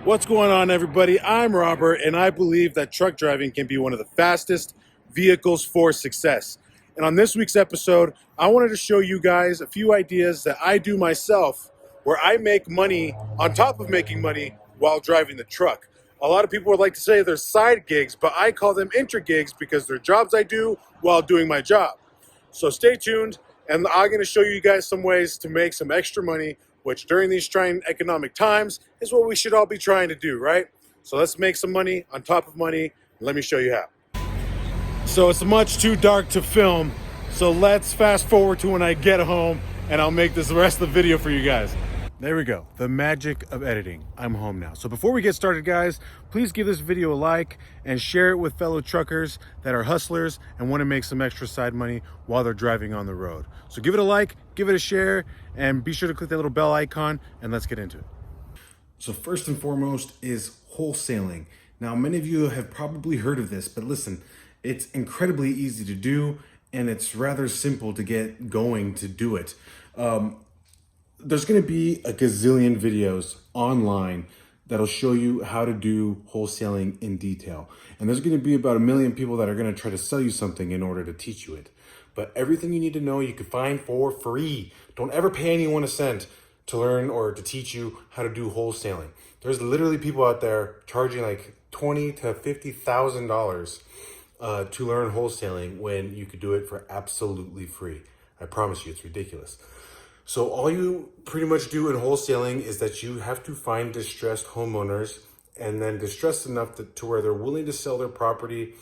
What's going on, everybody? I'm Robert, and I believe that truck driving can be one of the fastest vehicles for success. And on this week's episode, I wanted to show you guys a few ideas that I do myself where I make money on top of making money while driving the truck. A lot of people would like to say they're side gigs, but I call them intra gigs because they're jobs I do while doing my job. So stay tuned, and I'm going to show you guys some ways to make some extra money, which during these trying economic times is what we should all be trying to do, right? So let's make some money on top of money. Let me show you how. So it's much too dark to film, so let's fast forward to when I get home, and I'll make this the rest of the video for you guys. There we go, the magic of editing. I'm home now. So before we get started, guys, please give this video a like and share it with fellow truckers that are hustlers and want to make some extra side money while they're driving on the road. So give it a like, give it a share, and be sure to click that little bell icon, and let's get into it. So first and foremost is wholesaling. Now, many of you have probably heard of this, but listen, it's incredibly easy to do, and it's rather simple to get going to do it. There's going to be a gazillion videos online that'll show you how to do wholesaling in detail. And there's going to be about 1 million people that are going to try to sell you something in order to teach you it. But everything you need to know, you can find for free. Don't ever pay anyone a cent to learn or to teach you how to do wholesaling. There's literally people out there charging like $20,000 to $50,000 to learn wholesaling when you could do it for absolutely free. I promise you, it's ridiculous. So all you pretty much do in wholesaling is that you have to find distressed homeowners, and then distressed enough to where they're willing to sell their property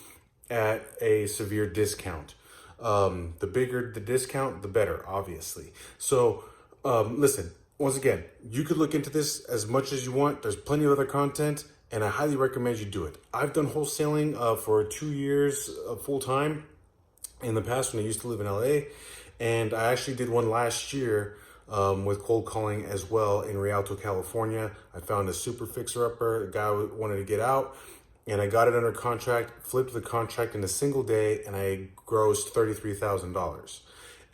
at a severe discount. The bigger the discount, the better, obviously. So listen, once again, you could look into this as much as you want. There's plenty of other content, and I highly recommend you do it. I've done wholesaling for 2 years full time in the past when I used to live in LA. And I actually did one last year with cold calling as well in Rialto, California. I found a super fixer-upper, a guy who wanted to get out, and I got it under contract, flipped the contract in a single day, and I grossed $33,000.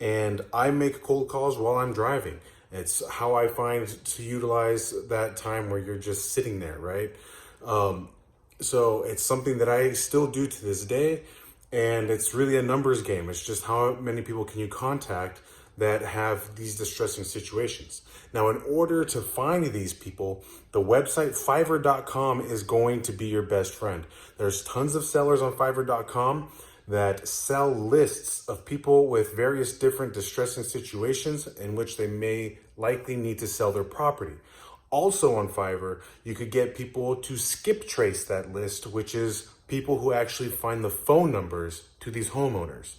And I make cold calls while I'm driving. It's how I find to utilize that time where you're just sitting there, right? So it's something that I still do to this day. And it's really a numbers game. It's just how many people can you contact that have these distressing situations. Now, in order to find these people, the website Fiverr.com is going to be your best friend. There's tons of sellers on Fiverr.com that sell lists of people with various different distressing situations in which they may likely need to sell their property. Also on Fiverr, you could get people to skip trace that list, which is people who actually find the phone numbers to these homeowners.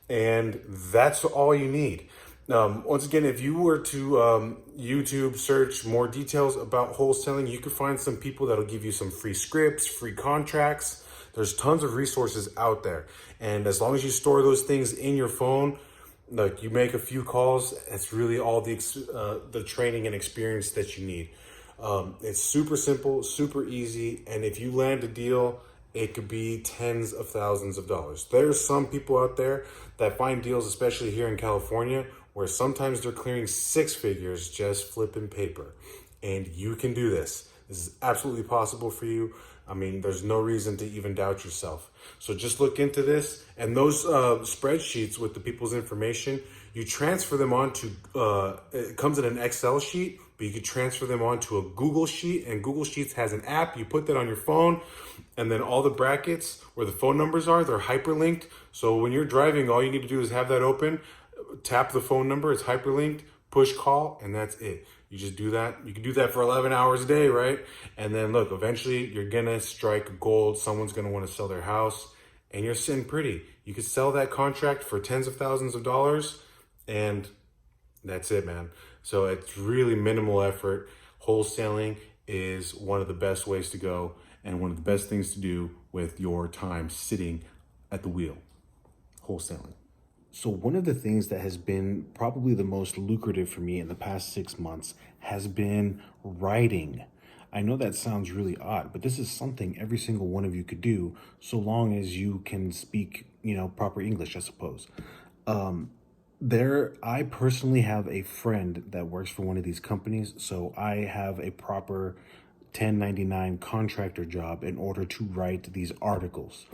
And that's all you need. Once again, if you were to YouTube search more details about wholesaling, you could find some people that'll give you some free scripts, free contracts. There's tons of resources out there. And as long as you store those things in your phone, like you make a few calls, it's really all the training and experience that you need. It's super simple, super easy. And if you land a deal, it could be tens of thousands of dollars. There's some people out there that find deals, especially here in California, where sometimes they're clearing 6 figures just flipping paper. And you can do this. This is absolutely possible for you. I mean, there's no reason to even doubt yourself. So just look into this. And those spreadsheets with the people's information, you transfer them onto, it comes in an Excel sheet, but you could transfer them onto a Google Sheet, and Google Sheets has an app. You put that on your phone, and then all the brackets where the phone numbers are, they're hyperlinked. So when you're driving, all you need to do is have that open, tap the phone number, it's hyperlinked, push call, and that's it. You just do that. You can do that for 11 hours a day, right? And then look, eventually you're gonna strike gold. Someone's gonna wanna sell their house, and you're sitting pretty. You could sell that contract for tens of thousands of dollars, and that's it, man. So it's really minimal effort. Wholesaling is one of the best ways to go and one of the best things to do with your time sitting at the wheel. Wholesaling. So one of the things that has been probably the most lucrative for me in the past 6 months has been writing. I know that sounds really odd, but this is something every single one of you could do so long as you can speak, proper English, I suppose. I personally have a friend that works for one of these companies, so I have a proper 1099 contractor job in order to write these articles.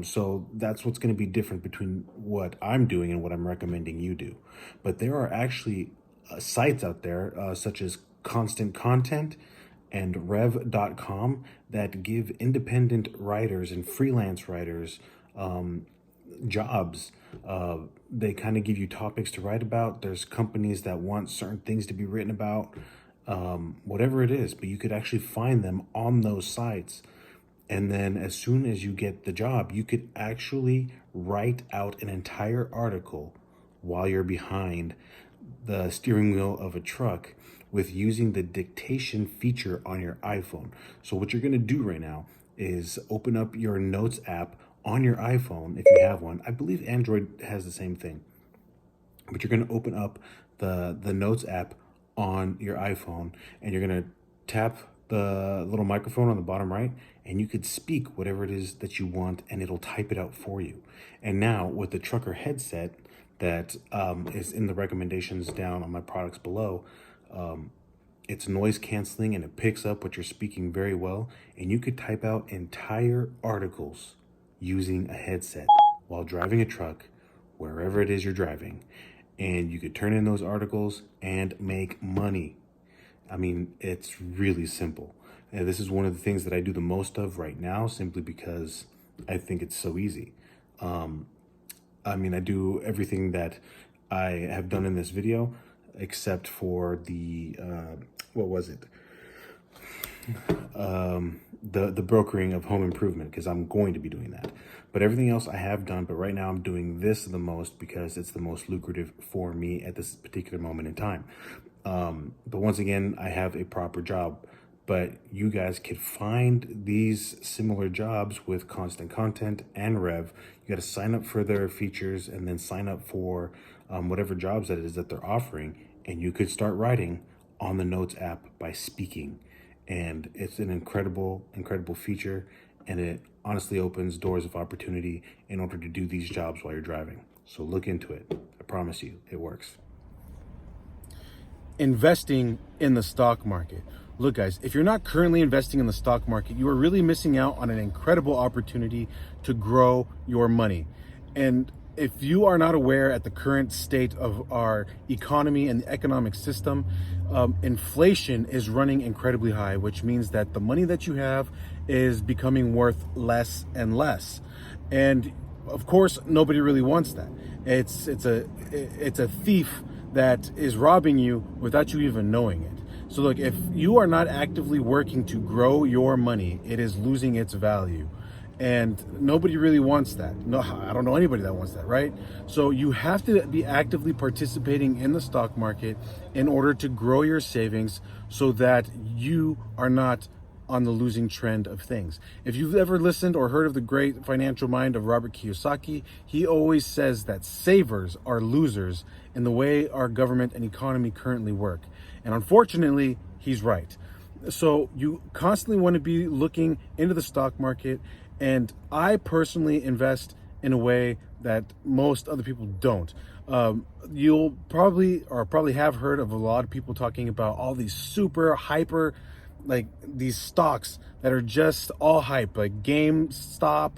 So that's what's going to be different between what I'm doing and what I'm recommending you do. But there are actually sites out there such as Constant Content and rev.com that give independent writers and freelance writers jobs. They kind of give you topics to write about. There's companies that want certain things to be written about, whatever it is, but you could actually find them on those sites. And then as soon as you get the job, you could actually write out an entire article while you're behind the steering wheel of a truck with using the dictation feature on your iPhone. So what you're going to do right now is open up your Notes app on your iPhone if you have one. I believe Android has the same thing. But you're going to open up the Notes app on your iPhone, and you're going to tap the little microphone on the bottom right, and you could speak whatever it is that you want, and it'll type it out for you. And now with the trucker headset that is in the recommendations down on my products below, it's noise canceling and it picks up what you're speaking very well, and you could type out entire articles using a headset while driving a truck wherever it is you're driving, and you could turn in those articles and make money. I mean, it's really simple. And this is one of the things that I do the most of right now, simply because I think it's so easy. I mean, I do everything that I have done in this video, except for the, what was it? The brokering of home improvement, because I'm going to be doing that. But everything else I have done, but right now I'm doing this the most because it's the most lucrative for me at this particular moment in time. But once again, I have a proper job, but you guys could find these similar jobs with Constant Content and Rev. You got to sign up for their features and then sign up for whatever jobs that is that they're offering, and you could start writing on the Notes app by speaking. And it's an incredible feature, and it honestly opens doors of opportunity in order to do these jobs while you're driving. So look into it. I promise you, it works. Investing in the stock market. Look, guys, if you're not currently investing in the stock market, you are really missing out on an incredible opportunity to grow your money. And if you are not aware at the current state of our economy and the economic system, inflation is running incredibly high, which means that the money that you have is becoming worth less and less. And of course, nobody really wants that. It's a thief that is robbing you without you even knowing it. So look, if you are not actively working to grow your money, it is losing its value. And nobody really wants that. No, I don't know anybody that wants that, right? So you have to be actively participating in the stock market in order to grow your savings so that you are not on the losing trend of things. If you've ever listened or heard of the great financial mind of Robert Kiyosaki, he always says that savers are losers in the way our government and economy currently work. And unfortunately, he's right. So you constantly want to be looking into the stock market. And I personally invest in a way that most other people don't. You'll probably have heard of a lot of people talking about all these super hyper, like these stocks that are just all hype, like GameStop,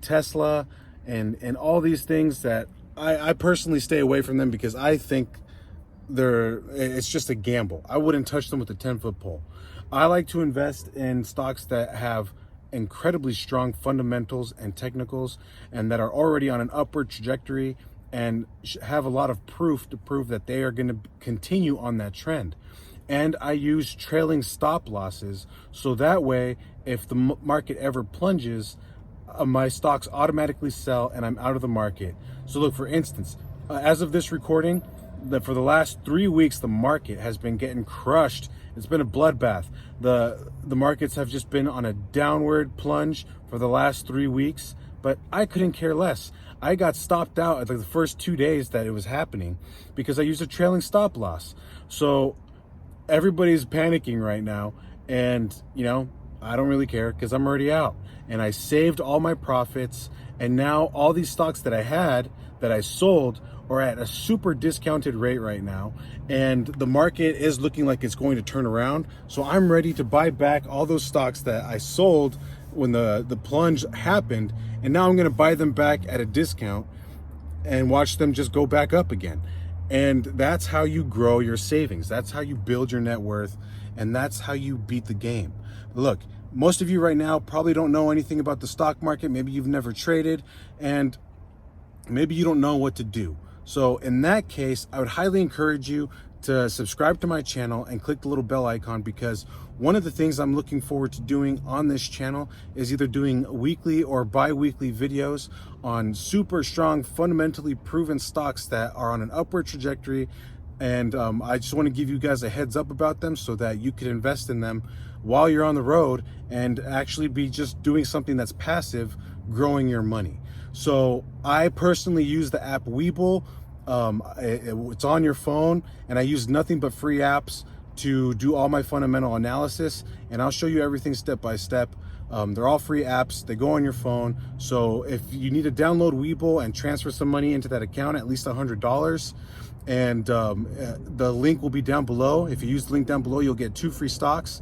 Tesla, and all these things that I personally stay away from them because I think it's just a gamble. I wouldn't touch them with a 10-foot pole. I like to invest in stocks that have incredibly strong fundamentals and technicals and that are already on an upward trajectory and have a lot of proof to prove that they are going to continue on that trend. And I use trailing stop losses so that way if the market ever plunges, my stocks automatically sell and I'm out of the market. So look, for instance, as of this recording, for the last 3 weeks, the market has been getting crushed. It's been a bloodbath. The markets have just been on a downward plunge for the last 3 weeks, but I couldn't care less. I got stopped out at the first 2 days that it was happening because I used a trailing stop loss. So everybody's panicking right now, and I don't really care because I'm already out. And I saved all my profits, and now all these stocks that I had that I sold are at a super discounted rate right now, and the market is looking like it's going to turn around. So I'm ready to buy back all those stocks that I sold when the plunge happened, and now I'm going to buy them back at a discount and watch them just go back up again. And that's how you grow your savings. That's how you build your net worth, and that's how you beat the game. Look, most of you right now probably don't know anything about the stock market. Maybe you've never traded, and maybe you don't know what to do. So in that case, I would highly encourage you to subscribe to my channel and click the little bell icon, because one of the things I'm looking forward to doing on this channel is either doing weekly or bi-weekly videos on super strong, fundamentally proven stocks that are on an upward trajectory. And I just want to give you guys a heads up about them so that you can invest in them while you're on the road and actually be just doing something that's passive, growing your money. So I personally use the app Webull. It's on your phone, and I use nothing but free apps to do all my fundamental analysis, and I'll show you everything step by step. They're all free apps. They go on your phone. So if you need to download Webull and transfer some money into that account, at least $100, and the link will be down below. If you use the link down below, you'll get 2 free stocks,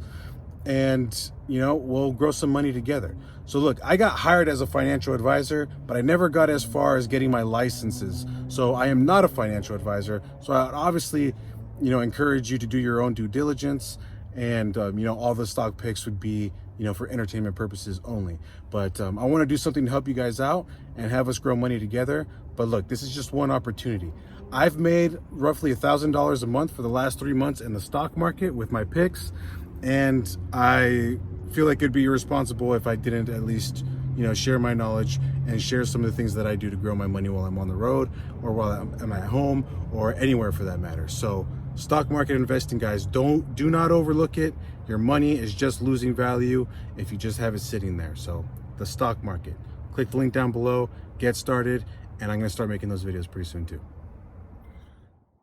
and we'll grow some money together. So look, I got hired as a financial advisor, but I never got as far as getting my licenses. So I am not a financial advisor. So I would obviously, encourage you to do your own due diligence, and all the stock picks would be, for entertainment purposes only. But I want to do something to help you guys out and have us grow money together. But look, this is just one opportunity. I've made roughly $1,000 a month for the last 3 months in the stock market with my picks, and I feel like it'd be irresponsible if I didn't at least, share my knowledge and share some of the things that I do to grow my money while I'm on the road, or while I'm at home, or anywhere for that matter. So stock market investing, guys, do not overlook it. Your money is just losing value if you just have it sitting there. So the stock market, click the link down below, get started, and I'm going to start making those videos pretty soon too.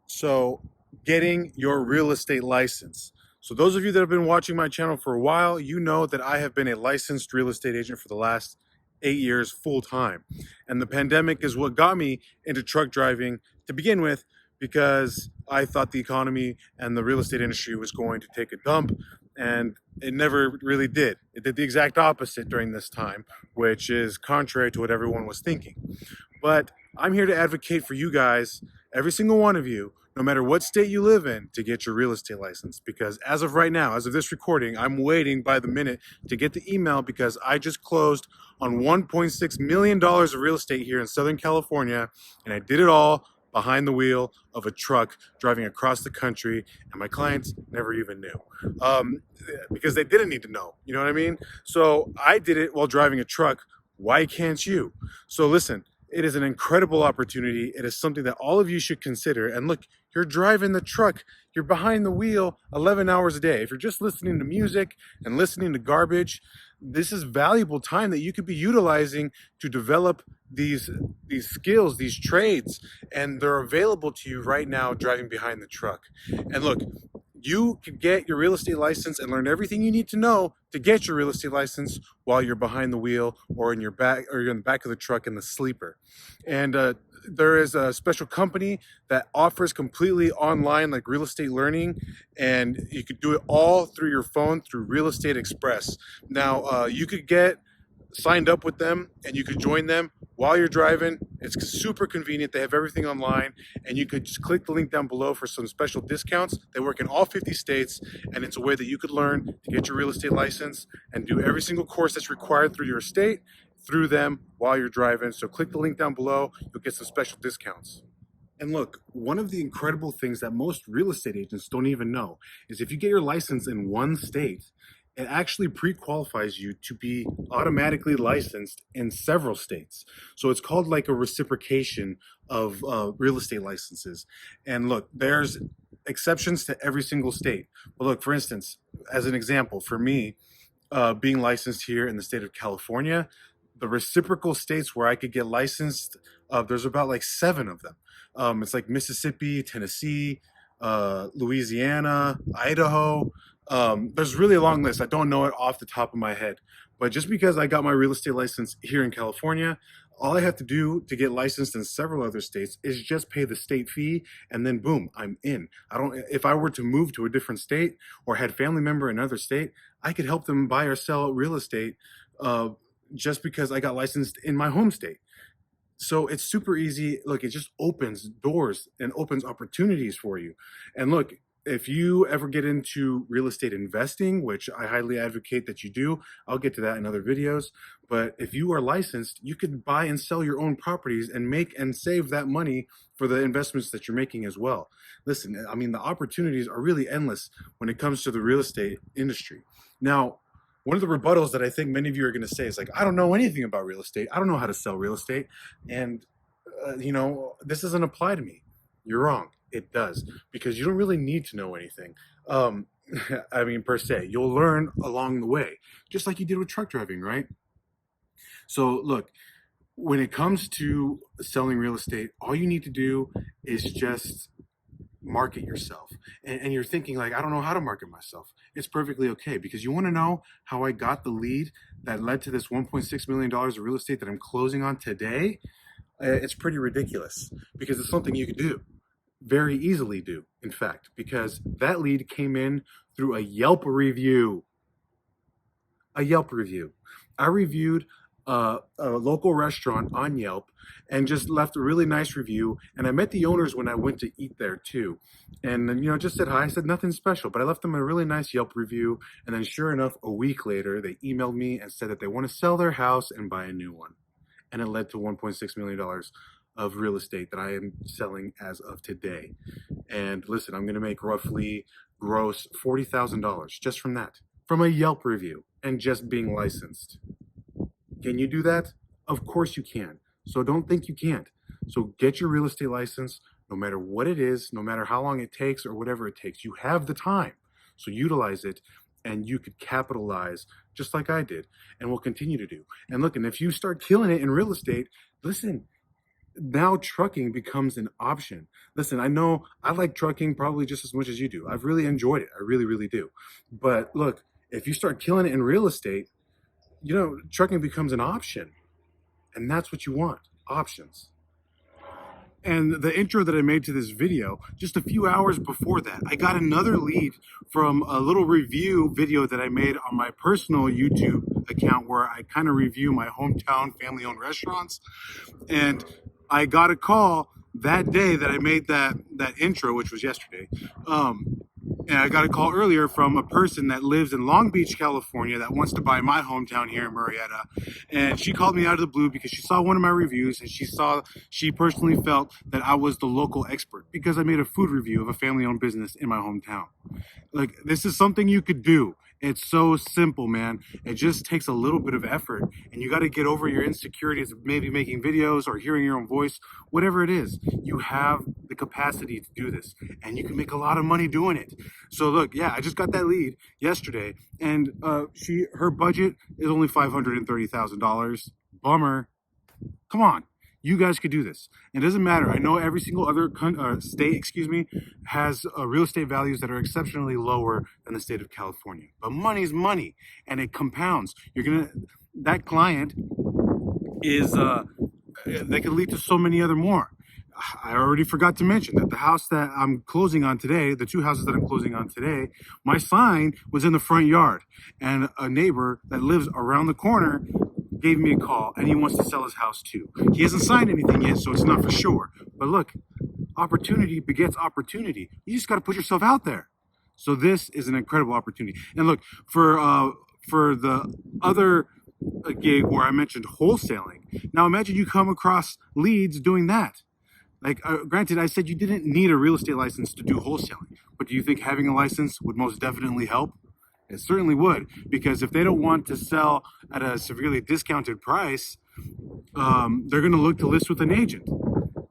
So getting your real estate license. So those of you that have been watching my channel for a while, you know that I have been a licensed real estate agent for the last 8 years full time. And the pandemic is what got me into truck driving to begin with, because I thought the economy and the real estate industry was going to take a dump, and it never really did. It did the exact opposite during this time, which is contrary to what everyone was thinking. But I'm here to advocate for you guys, every single one of you, no matter what state you live in, to get your real estate license. Because as of right now, as of this recording, I'm waiting by the minute to get the email, because I just closed on $1.6 million of real estate here in Southern California, and I did it all behind the wheel of a truck driving across the country, and my clients never even knew, because they didn't need to know. You know what I mean? So I did it while driving a truck. Why can't you? So listen, it is an incredible opportunity. It is something that all of you should consider. And look, you're driving the truck, you're behind the wheel 11 hours a day. If you're just listening to music and listening to garbage, this is valuable time that you could be utilizing to develop these skills, these trades, and they're available to you right now driving behind the truck. And look, you can get your real estate license and learn everything you need to know to get your real estate license while you're behind the wheel, or in your back, or you're in the back of the truck in the sleeper. And there is a special company that offers completely online, like real estate learning, and you could do it all through your phone through Real Estate Express. Now you could get signed up with them and you could join them while you're driving. It's super convenient. They have everything online, and you could just click the link down below for some special discounts. They work in all 50 states, and it's a way that you could learn to get your real estate license and do every single course that's required through your state through them while you're driving. So click the link down below. You'll get some special discounts. And look, one of the incredible things that most real estate agents don't even know is if you get your license in one state, it actually pre-qualifies you to be automatically licensed in several states. So it's called like a reciprocation of real estate licenses. And look, there's exceptions to every single state. But look, for instance, as an example, for me, being licensed here in the state of California, the reciprocal states where I could get licensed, there's about like 7 of them. It's like Mississippi, Tennessee, Louisiana, Idaho, There's really a long list. I don't know it off the top of my head, but just because I got my real estate license here in California, all I have to do to get licensed in several other states is just pay the state fee, and then boom, I'm in. I don't. If I were to move to a different state or had family member in another state, I could help them buy or sell real estate, uh, just because I got licensed in my home state. So it's super easy. Look, it just opens doors and opens opportunities for you. And look, if you ever get into real estate investing, which I highly advocate that you do, I'll get to that in other videos. But if you are licensed, you can buy and sell your own properties and make and save that money for the investments that you're making as well. Listen, I mean, the opportunities are really endless when it comes to the real estate industry. Now, one of the rebuttals that I think many of you are going to say is like, I don't know anything about real estate. I don't know how to sell real estate. And, this doesn't apply to me. You're wrong. It does, because you don't really need to know anything. Um, I mean, per se, you'll learn along the way, just like you did with truck driving, right? So look, when it comes to selling real estate, all you need to do is just market yourself. And you're thinking like, I don't know how to market myself. It's perfectly okay, because you want to know how I got the lead that led to this $1.6 million of real estate that I'm closing on today. It's pretty ridiculous, because it's something you could do, very easily do, in fact, because that lead came in through a Yelp review. A Yelp review. I reviewed a local restaurant on Yelp and just left a really nice review. And I met the owners when I went to eat there too. And then, just said hi. I said nothing special, but I left them a really nice Yelp review. And then sure enough, a week later, they emailed me and said that they want to sell their house and buy a new one. And it led to $1.6 million of real estate that I am selling as of today. And listen, I'm going to make roughly gross $40,000 just from that, from a Yelp review and just being licensed. Can you do that? Of course you can. So don't think you can't. So get your real estate license, no matter what it is, no matter how long it takes or whatever it takes. You have the time. So utilize it, and you could capitalize just like I did and will continue to do. And look, and if you start killing it in real estate, listen, now trucking becomes an option. Listen, I know I like trucking probably just as much as you do. I've really enjoyed it. I really, really do. But look, if you start killing it in real estate, trucking becomes an option. And that's what you want, options. And the intro that I made to this video, just a few hours before that, I got another lead from a little review video that I made on my personal YouTube account, where I kind of review my hometown family-owned restaurants. And I got a call that day that I made that intro, which was yesterday. And I got a call earlier from a person that lives in Long Beach, California, that wants to buy my hometown here in Murrieta. And she called me out of the blue because she saw one of my reviews, and she personally felt that I was the local expert because I made a food review of a family-owned business in my hometown. Like, this is something you could do. It's so simple, man. It just takes a little bit of effort, and you got to get over your insecurities of maybe making videos or hearing your own voice, whatever it is. You have the capacity to do this, and you can make a lot of money doing it. So look, yeah, I just got that lead yesterday, and her budget is only $530,000. Bummer. Come on. You guys could do this. It doesn't matter. I know every single other state, has real estate values that are exceptionally lower than the state of California. But money's money, and it compounds. That client is, they can lead to so many other more. I already forgot to mention that the house that I'm closing on today, the two houses that I'm closing on today, my sign was in the front yard, and a neighbor that lives around the corner gave me a call, and he wants to sell his house too. He hasn't signed anything yet, so it's not for sure. But look, opportunity begets opportunity. You just got to put yourself out there. So this is an incredible opportunity. And look, for the other gig where I mentioned wholesaling, now imagine you come across leads doing that. Like, granted, I said you didn't need a real estate license to do wholesaling, but do you think having a license would most definitely help? It certainly would, because if they don't want to sell at a severely discounted price, they're going to look to list with an agent.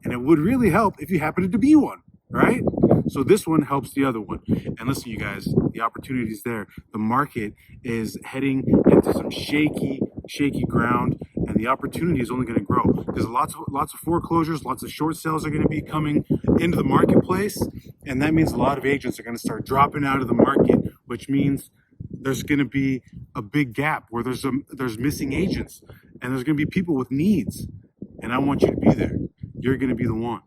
And it would really help if you happened to be one, right? So this one helps the other one. And listen, you guys, the opportunity is there. The market is heading into some shaky ground, and the opportunity is only going to grow. There's lots of foreclosures, lots of short sales are going to be coming into the marketplace, and that means a lot of agents are going to start dropping out of the market which means there's going to be a big gap where there's missing agents, and there's going to be people with needs, and I want you to be there. You're going to be the one.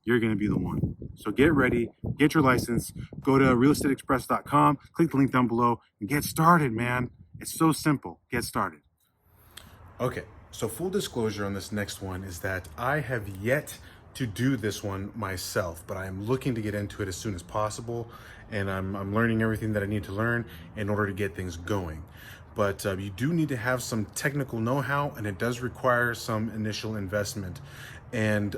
You're going to be the one. So get ready, get your license, go to realestateexpress.com, click the link down below, and get started, man. It's so simple. Get started. Okay, so full disclosure on this next one is that I have yet to do this one myself, but I am looking to get into it as soon as possible, and I'm learning everything that I need to learn in order to get things going. But you do need to have some technical know-how, and it does require some initial investment. And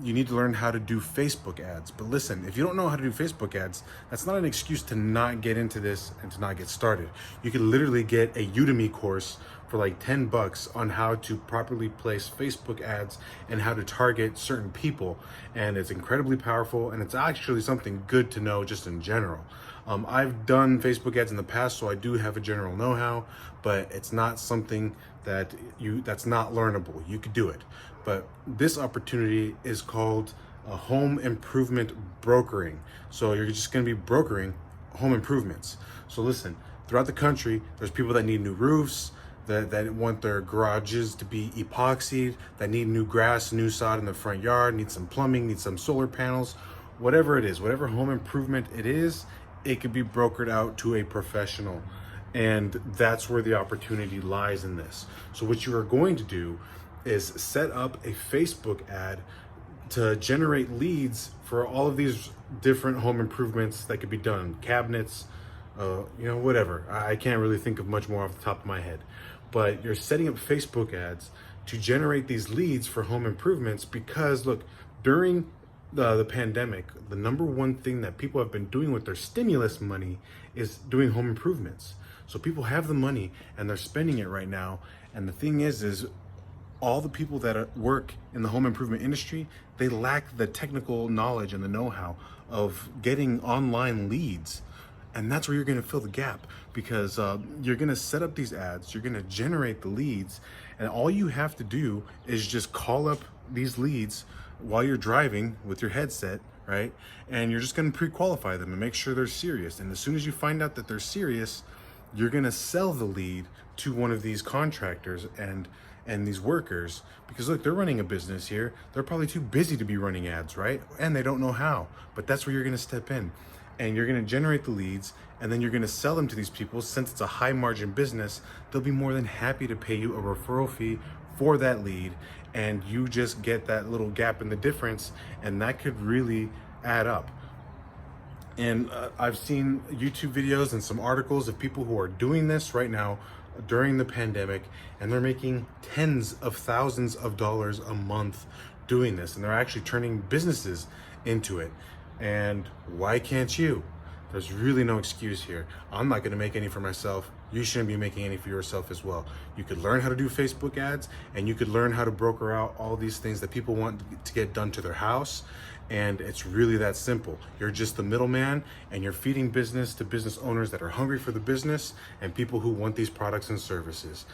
you need to learn how to do Facebook ads. But listen, if you don't know how to do Facebook ads, that's not an excuse to not get into this and to not get started. You can literally get a Udemy course for like 10 bucks on how to properly place Facebook ads and how to target certain people. And it's incredibly powerful, and it's actually something good to know just in general. I've done Facebook ads in the past, so I do have a general know-how, but it's not something that's not learnable. You could do it. But this opportunity is called home improvement brokering. So you're just going to be brokering home improvements. So listen, throughout the country, there's people that need new roofs, that want their garages to be epoxied, that need new grass, new sod in the front yard, need some plumbing, need some solar panels, whatever it is, whatever home improvement it is, it could be brokered out to a professional. And that's where the opportunity lies in this. So what you are going to do is set up a Facebook ad to generate leads for all of these different home improvements that could be done, cabinets, whatever. I can't really think of much more off the top of my head, but you're setting up Facebook ads to generate these leads for home improvements, because look, during the pandemic, the number one thing that people have been doing with their stimulus money is doing home improvements. So people have the money and they're spending it right now. And the thing is all the people that work in the home improvement industry, they lack the technical knowledge and the know-how of getting online leads. And that's where you're going to fill the gap, because you're going to set up these ads, you're going to generate the leads, and all you have to do is just call up these leads while you're driving with your headset, right? And you're just going to pre-qualify them and make sure they're serious. And as soon as you find out that they're serious, you're going to sell the lead to one of these contractors and these workers, because look, they're running a business here. They're probably too busy to be running ads, right? And they don't know how, but that's where you're going to step in, and you're going to generate the leads, and then you're going to sell them to these people. Since it's a high margin business, they'll be more than happy to pay you a referral fee for that lead, and you just get that little gap in the difference, and that could really add up. And I've seen YouTube videos and some articles of people who are doing this right now during the pandemic, and they're making tens of thousands of dollars a month doing this, and they're actually turning businesses into it. And why can't you? There's really no excuse here. I'm not going to make any for myself. You shouldn't be making any for yourself as well. You could learn how to do Facebook ads, and you could learn how to broker out all these things that people want to get done to their house. And it's really that simple. You're just the middleman, and you're feeding business to business owners that are hungry for the business and people who want these products and services.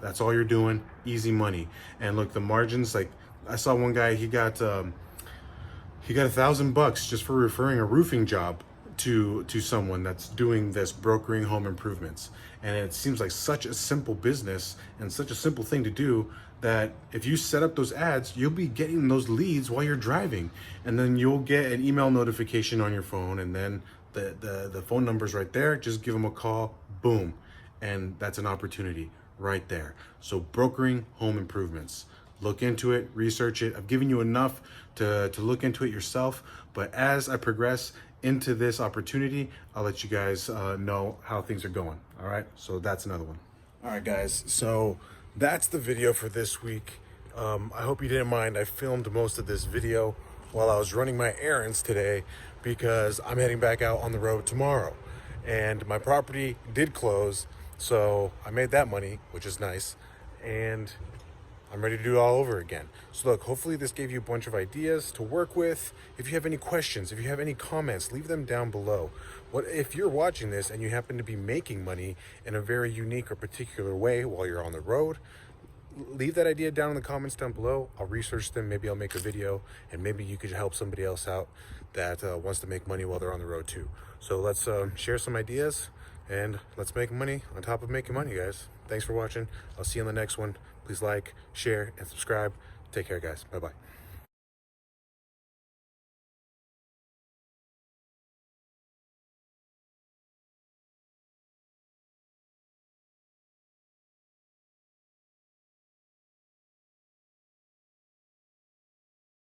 That's all you're doing. Easy money. And look, the margins, like I saw one guy, he got $1,000 just for referring a roofing job to someone that's doing this, brokering home improvements. And it seems like such a simple business and such a simple thing to do, that if you set up those ads, you'll be getting those leads while you're driving, and then you'll get an email notification on your phone, and then the phone number's right there. Just give them a call, boom, and that's an opportunity right there. So brokering home improvements, look into it, research it. I've given you enough to look into it yourself, but as I progress into this opportunity, I'll let you guys know how things are going. All right, so that's another one. All right, guys, so that's the video for this week. I hope you didn't mind. I filmed most of this video while I was running my errands today, because I'm heading back out on the road tomorrow, and my property did close, so I made that money, which is nice, and I'm ready to do it all over again. So look, hopefully this gave you a bunch of ideas to work with. If you have any questions, if you have any comments, leave them down below. What if you're watching this and you happen to be making money in a very unique or particular way while you're on the road? Leave that idea down in the comments down below. I'll research them. Maybe I'll make a video, and maybe you could help somebody else out that wants to make money while they're on the road too. So let's share some ideas and let's make money on top of making money, guys. Thanks for watching. I'll see you on the next one. Please like, share, and subscribe. Take care, guys. Bye-bye.